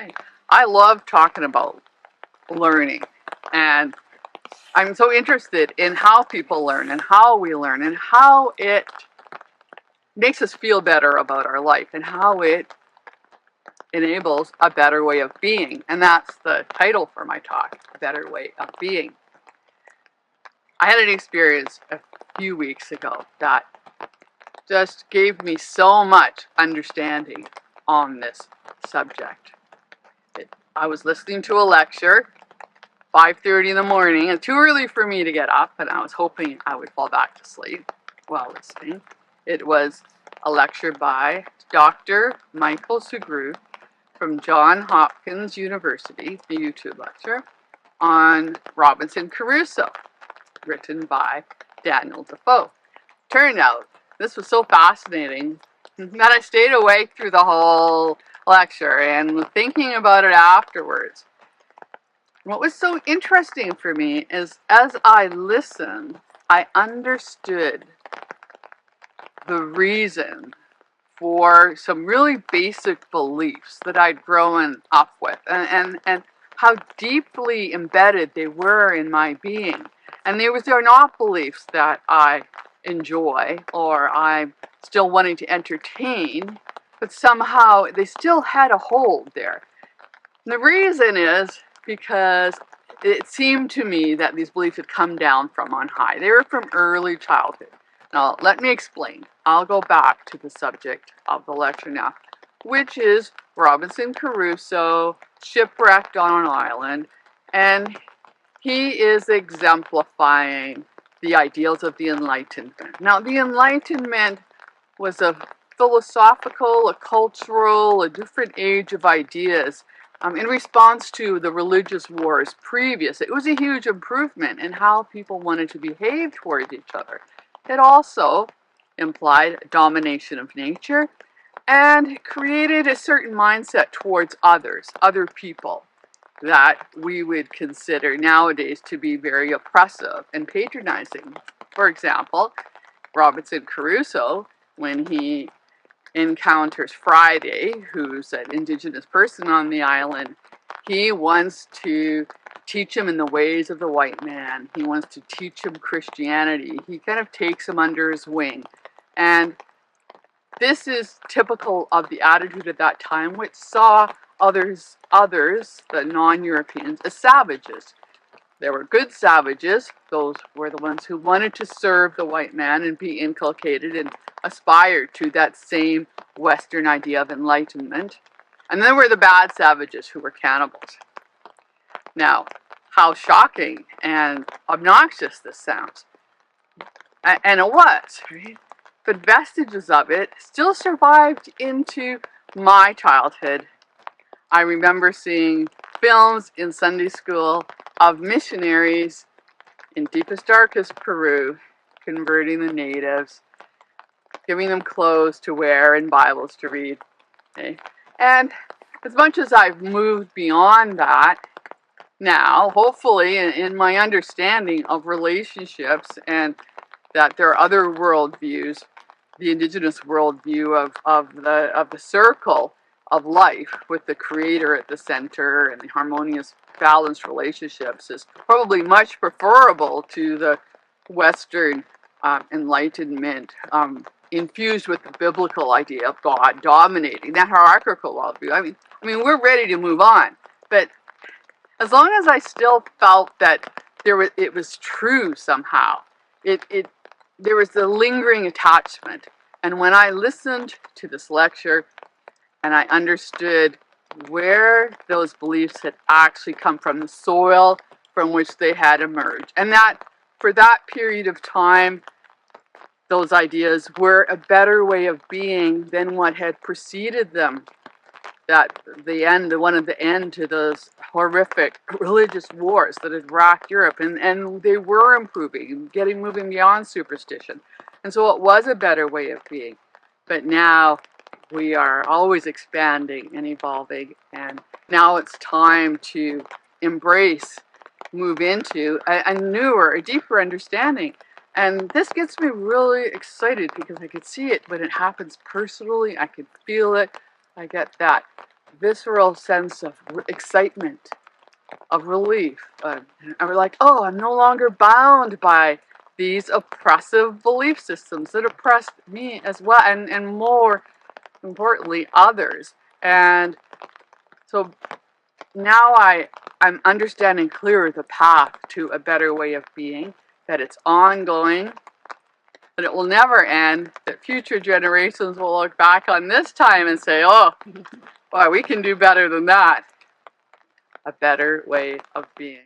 Hey, I love talking about learning, and I'm so interested in how people learn and how we learn and how it makes us feel better about our life and how it enables a better way of being. And that's the title for my talk, A Better Way of Being. I had an experience a few weeks ago that just gave me so much understanding on this subject. I was listening to a lecture, 5:30 in the morning, and too early for me to get up, and I was hoping I would fall back to sleep while listening. It was a lecture by Dr. Michael Sugrue from Johns Hopkins University, a YouTube lecture, on Robinson Crusoe, written by Daniel Defoe. Turned out, this was so fascinating that I stayed awake through the whole lecture and thinking about it afterwards. What was so interesting for me is as I listened, I understood the reason for some really basic beliefs that I'd grown up with and how deeply embedded they were in my being. And they're not beliefs that I enjoy or I'm still wanting to entertain, but somehow they still had a hold there. And the reason is because it seemed to me that these beliefs had come down from on high. They were from early childhood. Now, let me explain. I'll go back to the subject of the lecture now, which is Robinson Crusoe, shipwrecked on an island, and he is exemplifying the ideals of the Enlightenment. Now, the Enlightenment was a philosophical, a cultural, a different age of ideas in response to the religious wars previous. It was a huge improvement in how people wanted to behave towards each other. It also implied domination of nature and created a certain mindset towards others, other people, that we would consider nowadays to be very oppressive and patronizing. For example, Robinson Crusoe, when he encounters Friday, who's an indigenous person on the island, he wants to teach him in the ways of the white man. He wants to teach him Christianity. He kind of takes him under his wing. And this is typical of the attitude at that time, which saw others, the non-Europeans, as savages. There were good savages. Those were the ones who wanted to serve the white man and be inculcated and aspired to that same Western idea of enlightenment. And then were the bad savages who were cannibals. Now, how shocking and obnoxious this sounds. And it was, right? But vestiges of it still survived into my childhood. I remember seeing films in Sunday school of missionaries in deepest, darkest Peru converting the natives, giving them clothes to wear and Bibles to read. Okay? And as much as I've moved beyond that, now, hopefully, in my understanding of relationships and that there are other worldviews, the indigenous worldview of the circle of life with the creator at the center and the harmonious, balanced relationships is probably much preferable to the Western enlightenment infused with the biblical idea of God dominating that hierarchical worldview. I mean, we're ready to move on, but as long as I still felt that it was true somehow, there was a lingering attachment. And when I listened to this lecture and I understood where those beliefs had actually come from, the soil from which they had emerged, and that for that period of time, those ideas were a better way of being than what had preceded them. That one of the end to those horrific religious wars that had racked Europe, and they were improving, moving beyond superstition. And so it was a better way of being. But now we are always expanding and evolving, and now it's time to embrace, move into a newer, a deeper understanding. And this gets me really excited because I could see it when it happens personally. I could feel it. I get that visceral sense of excitement, of relief. And we're like, oh, I'm no longer bound by these oppressive belief systems that oppressed me as well, and more importantly, others. And so now I'm understanding clearer the path to a better way of being, that it's ongoing, that it will never end, that future generations will look back on this time and say, oh, boy, we can do better than that. A better way of being.